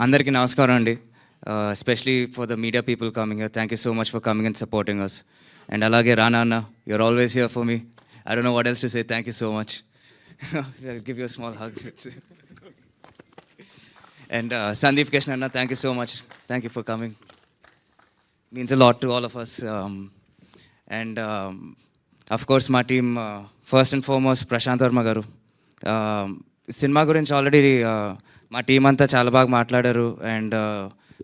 అందరికీ నమస్కారం అండి. Especially for the media people coming here, thank you so much for coming and supporting us. And అలాగే రానా అన్న, you're always here for me. I don't know what else to say. Thank you so much. Give you small hug. And Sandeep Kishan అన్న, thank you so much. Thank you for coming. Means a lot to all of us. And of course మా team, first and foremost Prashanth Varma గారు. Cinema గురించి already మా team అంతా చాలా బాగా మాట్లాడారు. And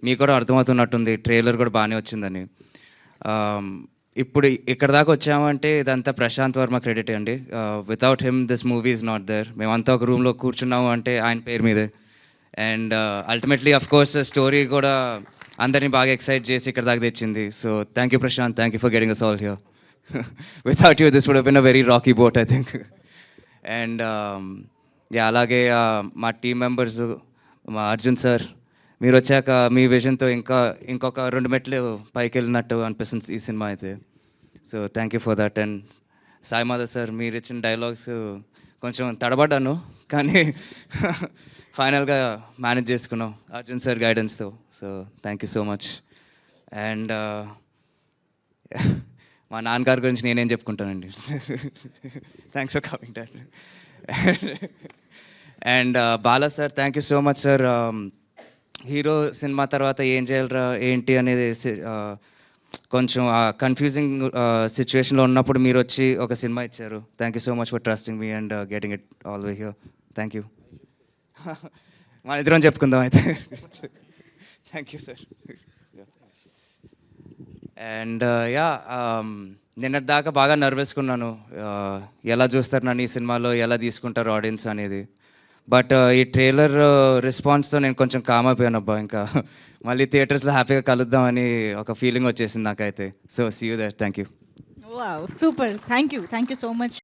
మీకు కూడా అర్థమవుతున్నట్టుంది, ట్రైలర్ కూడా బాగానే వచ్చిందని. ఇప్పుడు ఇక్కడ దాకా వచ్చామంటే ఇదంతా ప్రశాంత్ వర్మ క్రెడిట్ అండి. Without him this movie is not there. మేమంతా ఒక రూమ్లో కూర్చున్నాము అంటే ఆయన పేరు మీదే. And ultimately of course story కూడా అందరినీ బాగా ఎక్సైట్ చేసి ఇక్కడ దాకా తెచ్చింది. So thank you Prashanth, thank you for getting us all here. Without you this would have been a very rocky boat I think. And అలాగే మా టీం మెంబర్స్, మా అర్జున్ సార్, మీరు వచ్చాక మీ విజన్తో ఇంకొక 2 మెట్లు పైకి వెళ్ళినట్టు అనిపిస్తుంది ఈ సినిమా అయితే. So thank you for that. And Sai Madhav sir, మీరు ఇచ్చిన డైలాగ్స్ కొంచెం తడబడ్డాను, కానీ ఫైనల్గా మేనేజ్ చేసుకున్నాం అర్జున్ సార్ గైడెన్స్తో. So thank you so much. And మా నాన్నగారి గురించి నేనేం చెప్పుకుంటానండి. Thanks for coming dad. And Bala sir, thank you so much sir. Hero cinema తర్వాత ఏం చేయాలరా ఏంటి అనేది కొంచెం కన్ఫ్యూజింగ్ సిచ్యువేషన్లో ఉన్నప్పుడు మీరు వచ్చి ఒక సినిమా ఇచ్చారు. Thank you so much for trusting me and getting it all way here. Thank you. మన ఇద్దరం చెప్పుకుందాం అయితే. Thank you sir. అండ్ నిన్నటి దాకా బాగా నర్వస్గా ఉన్నాను, ఎలా చూస్తారు నన్ను ఈ సినిమాలో, ఎలా తీసుకుంటారు ఆడియన్స్ అనేది. బట్ ఈ ట్రైలర్ రెస్పాన్స్తో నేను కొంచెం కామ్ అయిపోయాను. అబ్బా, ఇంకా మళ్ళీ థియేటర్స్లో హ్యాపీగా కలుద్దామని ఒక ఫీలింగ్ వచ్చేసింది నాకైతే. So see you there. Thank you. Wow, super. Thank you so much.